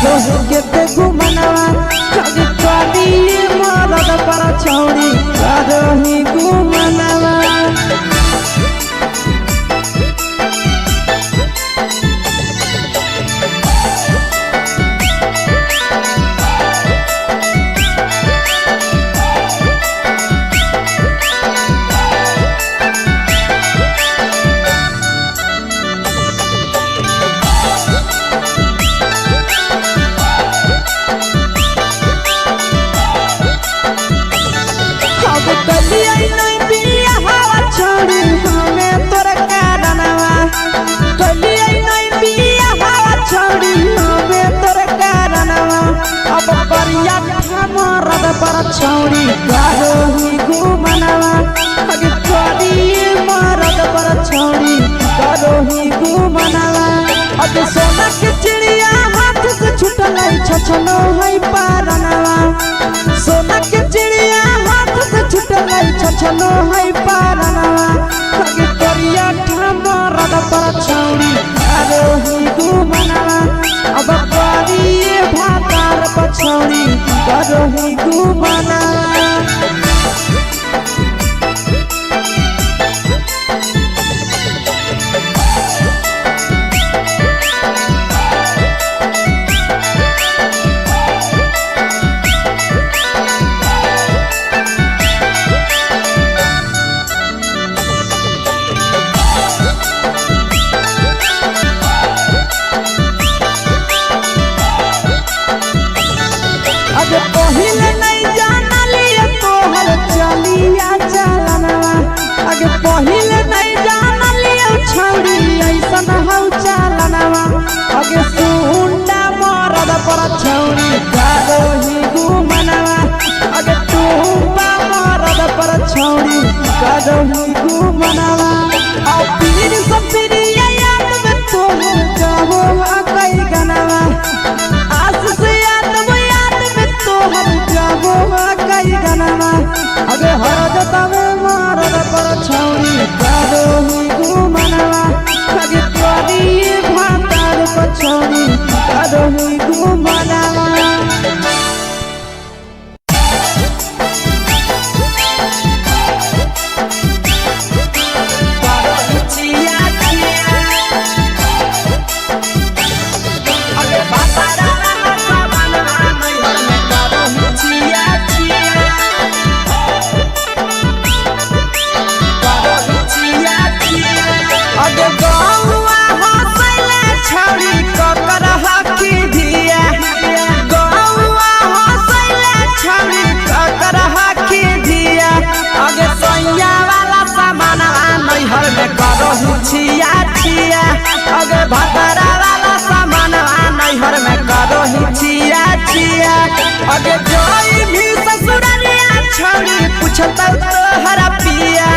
के घुमनवा कभी मरद पर छौड़ी करही घुमनवा। मरद पर छौड़ी करही घुमनवा मरद पर छौड़ी करही घुमनवा। अब सोना के चिड़िया हाथ से छुटल छछनो है पारनवा। सोना के चिड़िया हाथ से छुटल छछनो है पारनवा। करिया मरद पर छौड़ी करही घुमनवा। अब करिए भातार पर छौड़ी करही घुमनवा। पहिले नहीं जानलिए तोहर चलिया चलनवा। आगे पहिले नहीं जानलिए छौड़ी ऐसन हौ चलनवा। आगे सुंडा मरद पर छौड़ी करही घुमनवा। आगे टूपा मरद पर छौड़ी करही घुमनवा। और पीर सब पीरिया याद में तोहर जाबो कई गनवा। आस से कई गनवा। अगे हरजता में मरद पर छौड़ी करही घुमनवा। अगे करिए भातार पर छौड़ी करही घुमनवा। छिया छिया अगे भतरा वाला सामान नैहर में करही छिया छिया। अगे जोई भी ससुरलिया छौड़ी पूछता तोहरा पिया।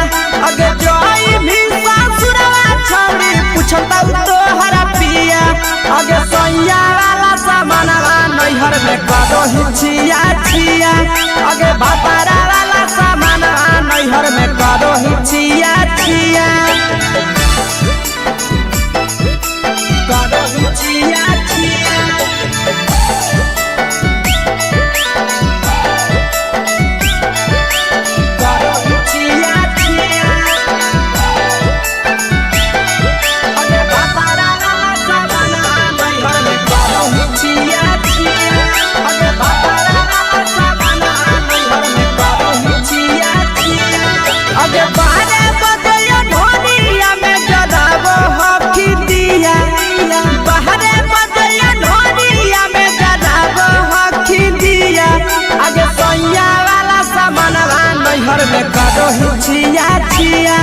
अगे जोई भी ससुरवा छौड़ी पूछता तोहरा पिया। अगे सैया वाला सामान नैहर में करही छिया छिया। अगे भतरा वाला सामान नैहर में करही छिया छिया। छिया छिया करही छिया छिया। अगे भतरा वाला सामान नैहर में करही छिया छिया। अगे भतरा वाला सामान नैहर में करही छिया छिया। अगे बारे बदयो ढोलिया में जराबो हकी दिया। बाहरे बदया ढोलिया में जराबो हकी दिया। आगे सैया वाला सामान नैहर में करही छिया छिया।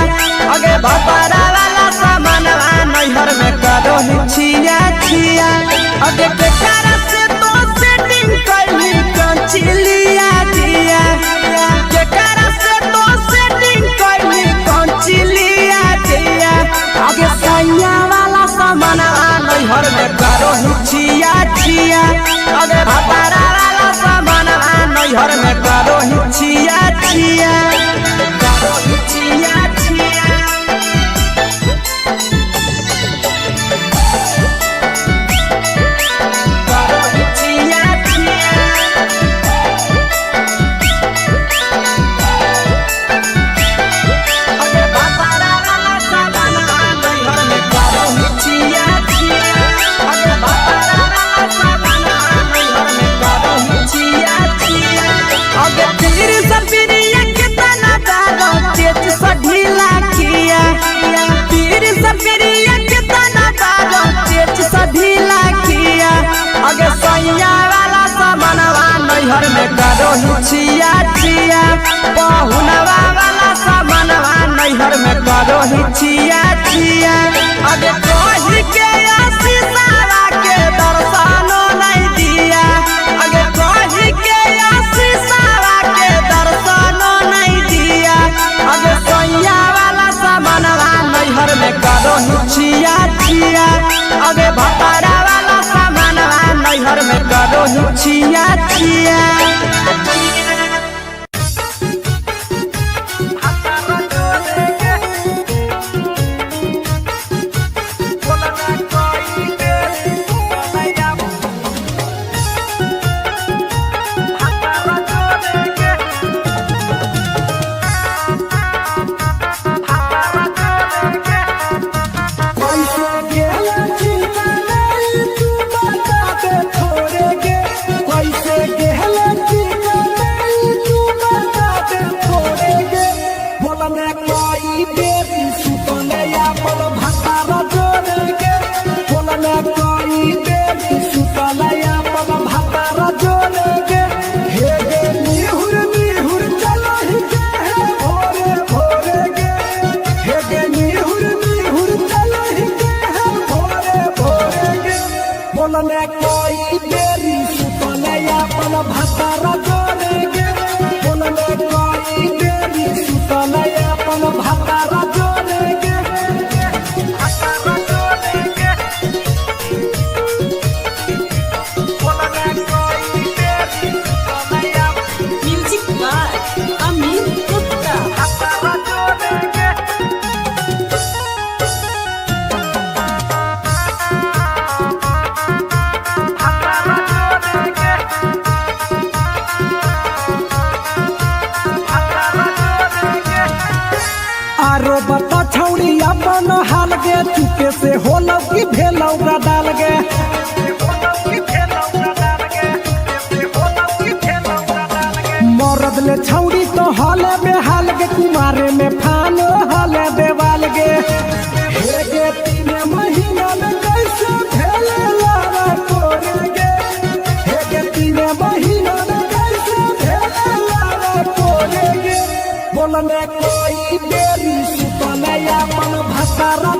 आगे भतरा वाला सामान नैहर में करही छिया छिया। आगे केकरा से तो सेटिंग करही कंचिलिया दिया। केकरा से तो सेटिंग करही कंचिलिया दिया। आगे सैया वाला सामान नैहर में करही छिया छिया। अगे भतरा वाला सामान नैहर में करही छिया छिया। करही छिया छिया। नैहर में करो हिचिया छिया पहुनवा वाला सामानवा नैहर में करो हिचिया छिया अगे कही के आशीषवा के दर्शनो नहीं दिया अगे कही के आशीषवा के दर्शनो नहीं दिया अगे सोया वाला सामानवा नैहर में करो हिचिया छिया अगे भतारा वाला सामानवा नैहर में करो हिचिया छिया चुके से होलौ की भेलौ का डाल गे मरद ले छौड़ी तो हले बेहाल गे कुमारे में फान हले देवाल गे हे गे 3 महीना में कैसे भेले लारा कोरे गे हे गे 3 महीना में कैसे भेले लारा कोरे गे बोलने कोई देरी सुतले अपन भतारा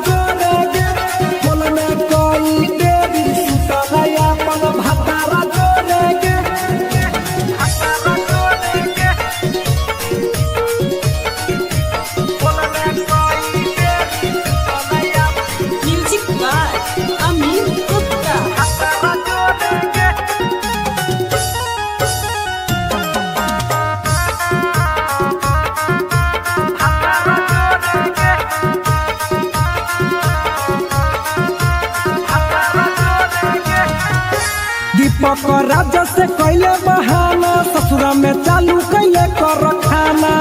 राजा से कैले बहाना ससुरा में चालू कैले कर खाना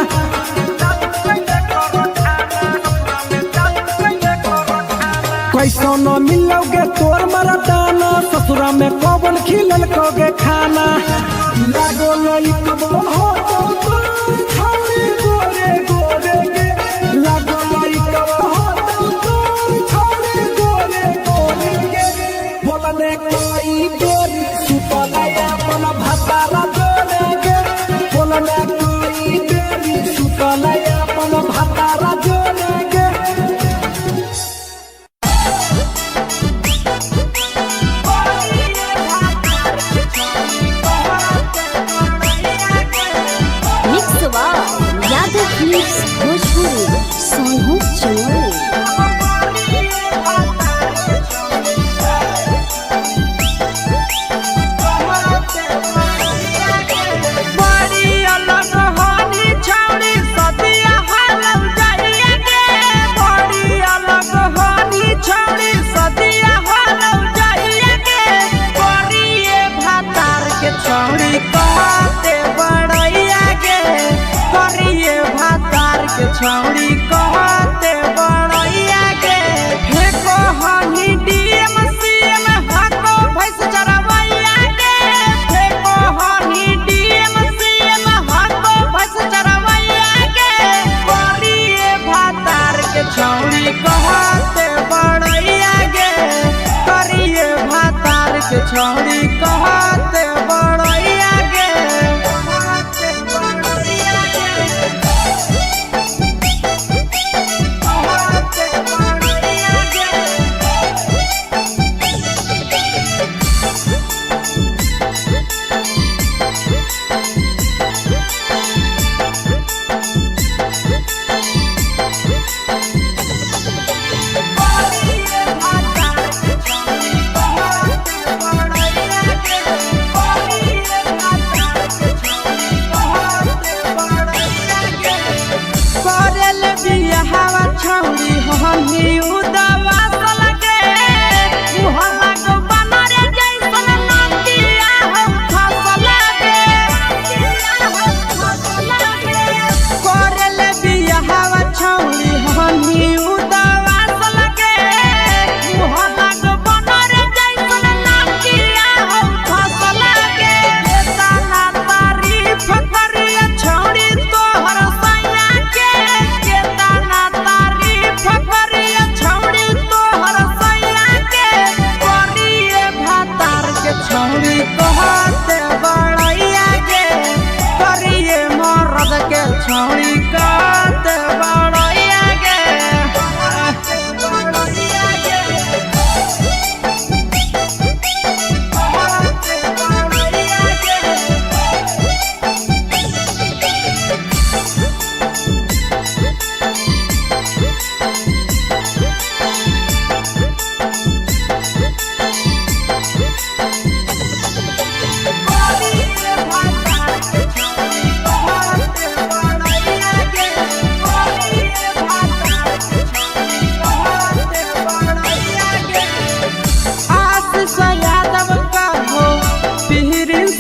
कैसो न मिलोगे तोर मरदाना ससुरा में कौन खिलल कोगे खाना लागो लई कबो हो तो छौरी गोरे गोरे गे लागो लई कबो हो तो छौरी गोरे गोरे गे बोलने कोई गोरी सुतलया अपन भतारा जोरे गे बोलने कोई गोरी सुतलया अपन भतारा जोरे गे छौड़ी कहते बड़ैया के हे कहनी डीएम सीएम हको भैंस चरवैया के हे कहनी डीएम सीएम हको भैंस चरवैया के करिए भातार के छौड़ी कहते बड़ैया के करिए भातार के छौड़ी कहते बड़ैया के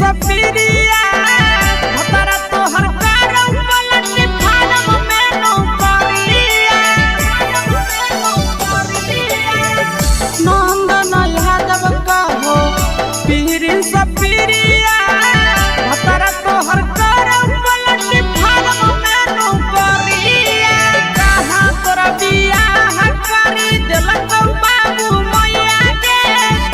सफिरिया भतरा तोहर कारौ पलट फारम में नौकरिया नंद नल्हा जब कहो पीरी सफिरिया भतरा तोहर कारौ पलट फारम में नौकरिया कहाँ तोरा बियाह करी देलकौ बाबू मैया के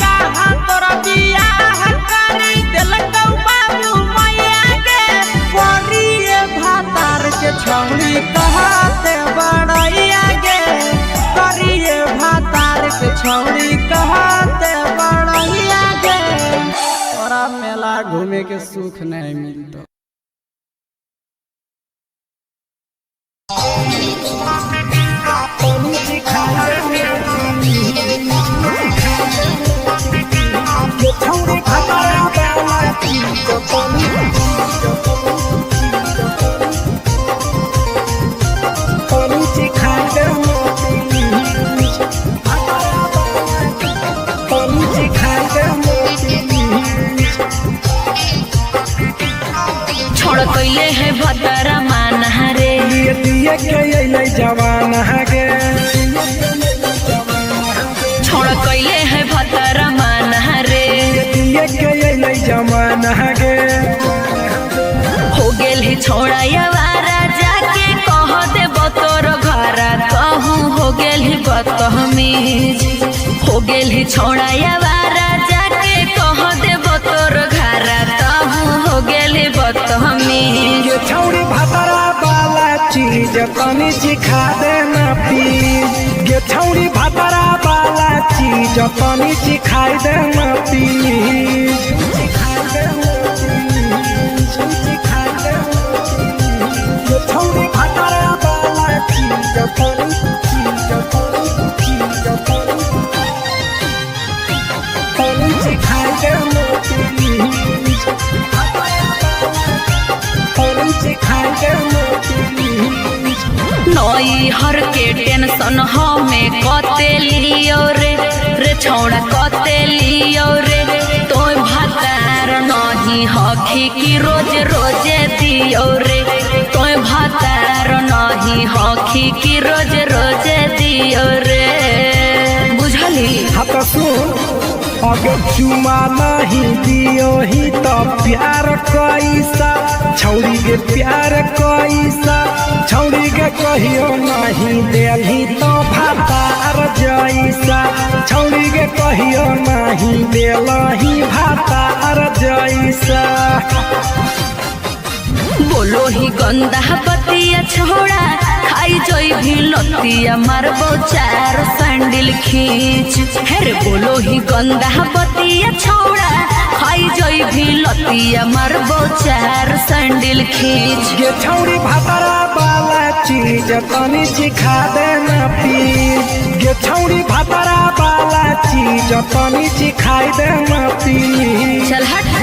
कहाँ तोरा बियाह करी देलकौ बाबू मैया के करिए भातार के छौड़ी कहते बड़ैया गे करिए भातार के छौड़ी कहते बड़ैया गे तोरा मेला घूमे के सुख नहीं मिलता छोड़ कैले है भतरा माना रे दिए के अइलै जवान गे छोड़ कैले है भतरा माना रे दिए के अइलै जवान गे हो गेल ही छोड़ा यावारा जाके कह दे बतोर घरा कहूँ हो गेल ही बदतमीज हो गेल ही छोड़ा यावारा जाके कह दे बतोर घरा कहूँ हो गेल ही बदतमीज ये छौड़ी भतरा वाला चीज तनी सिखा देना प्लीज ये छौड़ी भतरा वाला चीज तनी सिखा देना प्लीज ये छौड़ी भतरा वाला चीज तनी सिखा देना प्लीज नई हर के टेंशन हमें कते लियो रे छौड़ा कते लियो रे तो भातार नहीं हखी की रोज रोजे दियो रे तो भातार नहीं हखी की रोज रोजे दियो रे बुझली हाँ तो सुन अगर चुमा नहीं दियो ही तो प्यार कैसा छौड़ी के प्यार कैसा छौड़ी के कहियो नहीं देलही तो भातार जैसा छौड़ी के कहियो नहीं देलही भातार जैसा बोलो ही गंदा बतिया छोड़ा खाई जोई भी लतिया मारबो चार सैंडल खींच हेरे बोलो ही गंदा बतिया छोड़ा खाई जोई भी लतिया मारबो चार सैंडल खींच ये छौड़ी भतरा वाला चीज तनी सिखा देना प्लीज ये छौड़ी भतरा वाला चीज तनी सिखा देना प्लीज चल हट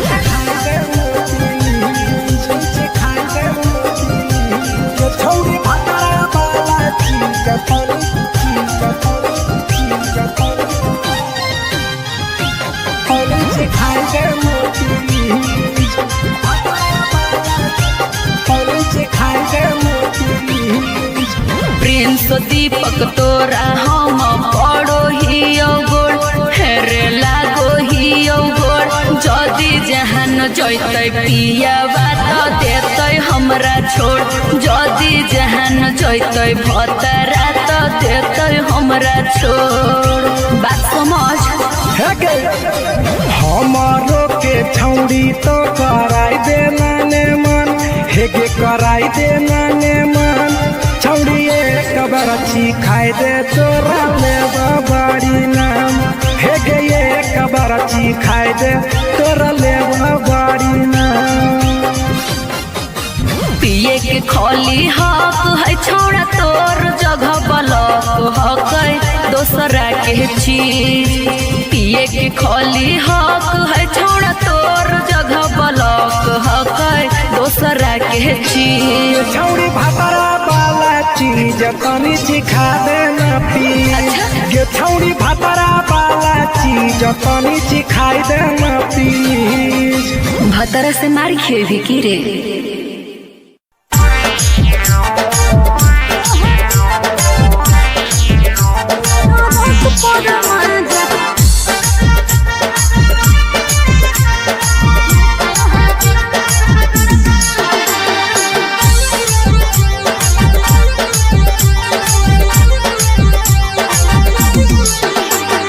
छौड़ी भतरा वाला चीज तनी सिखा देना प्लीज प्रिंस दीपक तोरा हम पड़ो ही गोड़ हेरे लागो ही गोड़ जदी जहान जैते पिया बात देते हमरा छोड़ जदी जहान जैते भतरा तो देते हमरा छोड़ बात समझ हमारो के छौड़ी तो कराई देना ने मन हेगे कराई देना ने मन छौड़ी एक बरछी खाई दे तोरा ले बड़ी नाम हेगे एक बरछी खाई दे तोरा ले बड़ी नाम पिए के खोली हक है छोड़ा तोर जगह बलक हक दोसरा के चीज पिए के खोली हक है छोड़ा तोर जगह बलक हक दोसरा के चीज छौड़ी भतरा वाला चीज तनी चिखा देना पीज गे छौड़ी भतरा वाला चीज तनी चिखाई देना पीज। भतरा से मार खेबी की रे।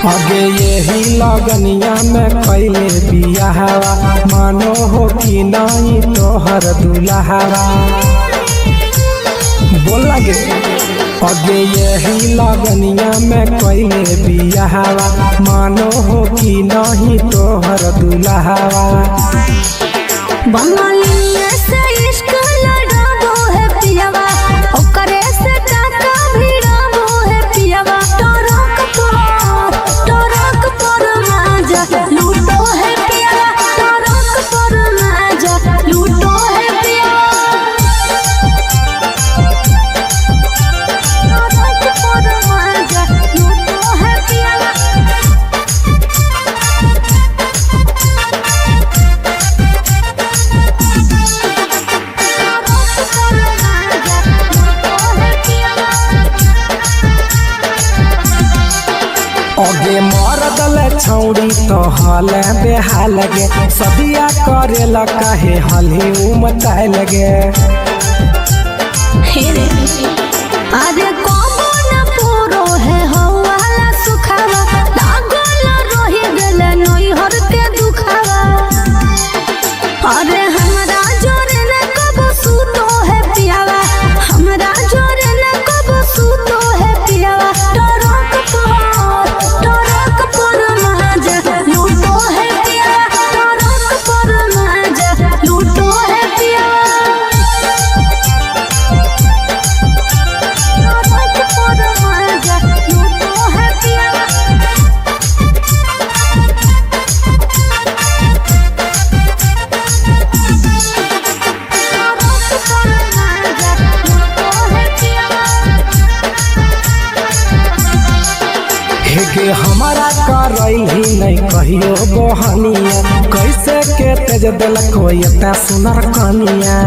आगे यही लगनिया में कैले बियाहवा मानो हो कि नहीं तोहर दुल्हावा बोल लगे। आगे यही लगनिया में कैले बियाहवा मानो हो कि नहीं तोहर दुल्हावा। बंगालिया से इश्क लड़ाबो है पियावा ओकरे से टाका भिड़ाबो है पियावा। टरक पर माजा लूटो है पियावा टरक पर माजा लूटो है पियावा। टरक पर माजा लूटो है पियावा। आगे मरदल छौड़ी तो हल बेहाल गे सदिया करे ला काहे हली उमताए लगे। अरे कबो न पूरो है हवाला सुखावा लागल रही गेले नैहर के दुखावा। अरे हमरा जोरे न कबो सूतो है पियावा हमरा जोरे न कबो सूतो है पियावा। टरक पर माजा लूटो है पियावा टरक पर माजा लूटो है पियावा। हेगे हमारा करई ही नहीं कहियो बहनिया कैसे के तेज दिल कोई इतना सुनर कनिया।